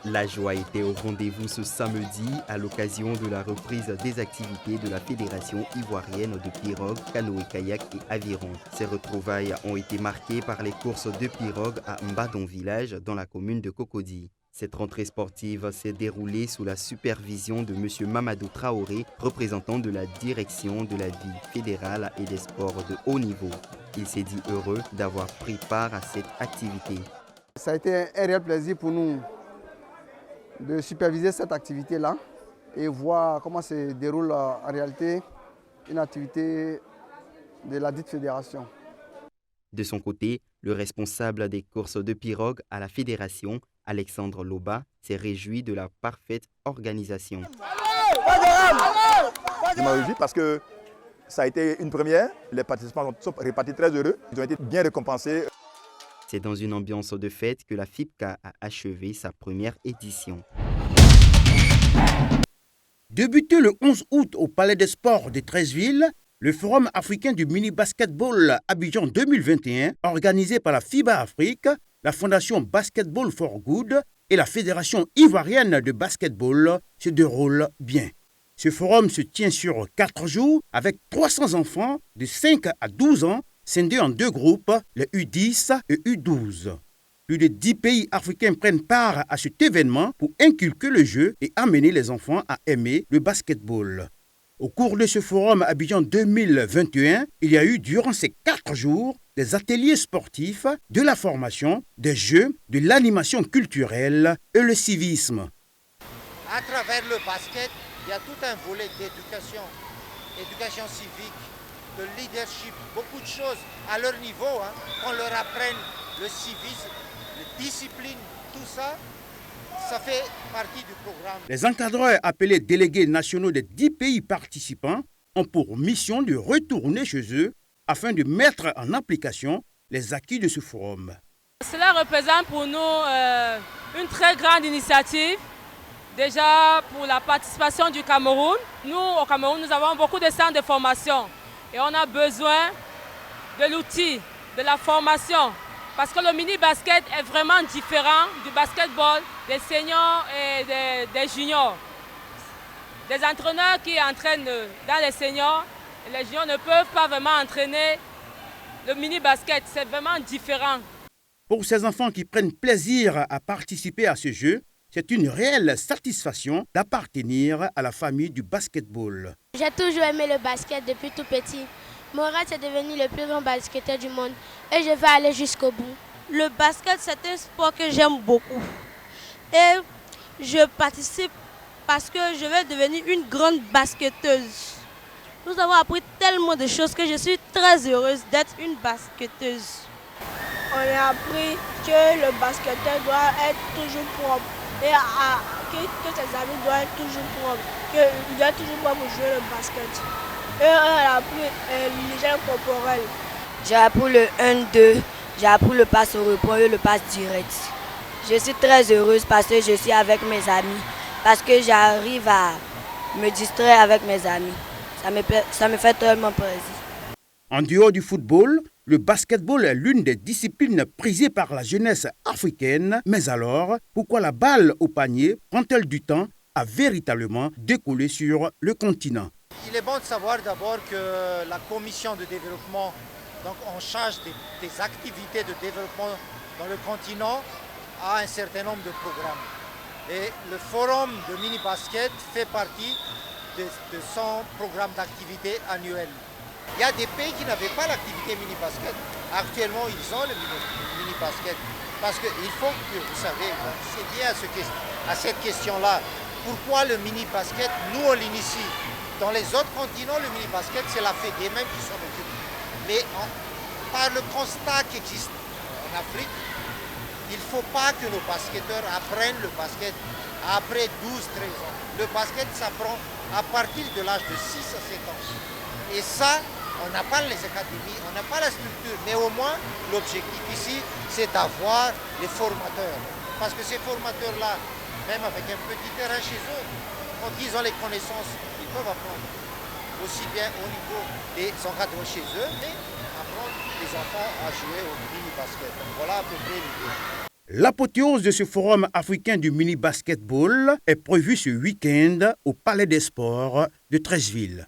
La joie était au rendez-vous ce samedi à l'occasion de la reprise des activités de la Fédération ivoirienne de pirogue, canoë-kayak et aviron. Ces retrouvailles ont été marquées par les courses de pirogue à Mbadon village dans la commune de Cocody. Cette rentrée sportive s'est déroulée sous la supervision de M. Mamadou Traoré, représentant de la direction de la vie fédérale et des sports de haut niveau. Il s'est dit heureux d'avoir pris part à cette activité. Ça a été un réel plaisir pour nous de superviser cette activité-là et voir comment se déroule en réalité une activité de la dite fédération. De son côté, le responsable des courses de pirogue à la fédération, Alexandre Loba, s'est réjoui de la parfaite organisation. Je m'en réjouis parce que ça a été une première. Les participants sont repartis très heureux. Ils ont été bien récompensés. C'est dans une ambiance de fête que la FIPCA a achevé sa première édition. Débuté le 11 août au Palais des Sports de Treichville, le Forum africain du mini-basketball Abidjan 2021, organisé par la FIBA Afrique, la Fondation Basketball for Good et la Fédération ivoirienne de basketball, se déroule bien. Ce forum se tient sur 4 jours avec 300 enfants de 5 à 12 ans scindés en 2 groupes, les U10 et U12. Plus de 10 pays africains prennent part à cet événement pour inculquer le jeu et amener les enfants à aimer le basketball. Au cours de ce forum Abidjan 2021, il y a eu durant ces 4 jours des ateliers sportifs, de la formation, des jeux, de l'animation culturelle et le civisme. À travers le basket, il y a tout un volet d'éducation, éducation civique, de leadership, beaucoup de choses à leur niveau, qu'on leur apprenne le civisme, la discipline, tout ça, ça fait partie du programme. Les encadreurs appelés délégués nationaux des 10 pays participants ont pour mission de retourner chez eux afin de mettre en application les acquis de ce forum. Cela représente pour nous une très grande initiative. Déjà pour la participation du Cameroun. Nous, au Cameroun, nous avons beaucoup de centres de formation. Et on a besoin de l'outil, de la formation. Parce que le mini-basket est vraiment différent du basketball des seniors et des juniors. Des entraîneurs qui entraînent dans les seniors, et les juniors ne peuvent pas vraiment entraîner le mini-basket. C'est vraiment différent. Pour ces enfants qui prennent plaisir à participer à ce jeu, c'est une réelle satisfaction d'appartenir à la famille du basketball. J'ai toujours aimé le basket depuis tout petit. Mon rêve, c'est devenu le plus grand basketteur du monde et je vais aller jusqu'au bout. Le basket, c'est un sport que j'aime beaucoup. Et je participe parce que je vais devenir une grande basketteuse. Nous avons appris tellement de choses que je suis très heureuse d'être une basketteuse. On a appris que le basketteur doit être toujours propre. Et que ses amis doivent être toujours propres, qu'il doit toujours pouvoir jouer le basket. Et on a appris l'hygiène corporelle. J'ai appris le 1-2, j'ai appris le passe au repos et le passe direct. Je suis très heureuse parce que je suis avec mes amis, parce que j'arrive à me distraire avec mes amis. Ça me fait tellement plaisir. En dehors du football, le basketball est l'une des disciplines prisées par la jeunesse africaine. Mais alors, pourquoi la balle au panier prend-elle du temps à véritablement décoller sur le continent? Il est bon de savoir d'abord que la commission de développement, donc en charge des activités de développement dans le continent, a un certain nombre de programmes. Et le forum de mini-basket fait partie de son programme d'activité annuel. Il y a des pays qui n'avaient pas l'activité mini-basket. Actuellement, ils ont le mini-basket. Parce qu'il faut que vous savez, c'est lié à cette question-là. Pourquoi le mini-basket, nous on l'initie. Dans les autres continents, le mini-basket, c'est la Fédé même qui s'en occupe. Mais par le constat qui existe en Afrique, il ne faut pas que nos basketteurs apprennent le basket après 12-13 ans. Le basket s'apprend à partir de l'âge de 6 à 7 ans. Et ça, on n'a pas les académies, on n'a pas la structure, mais au moins l'objectif ici, c'est d'avoir les formateurs. Parce que ces formateurs-là, même avec un petit terrain chez eux, quand ils ont les connaissances, ils peuvent apprendre. Aussi bien au niveau des encadrants chez eux, mais apprendre les enfants à jouer au mini-basket. Donc voilà à peu près l'idée. L'apothéose de ce forum africain du mini-basketball est prévue ce week-end au Palais des Sports de Treichville.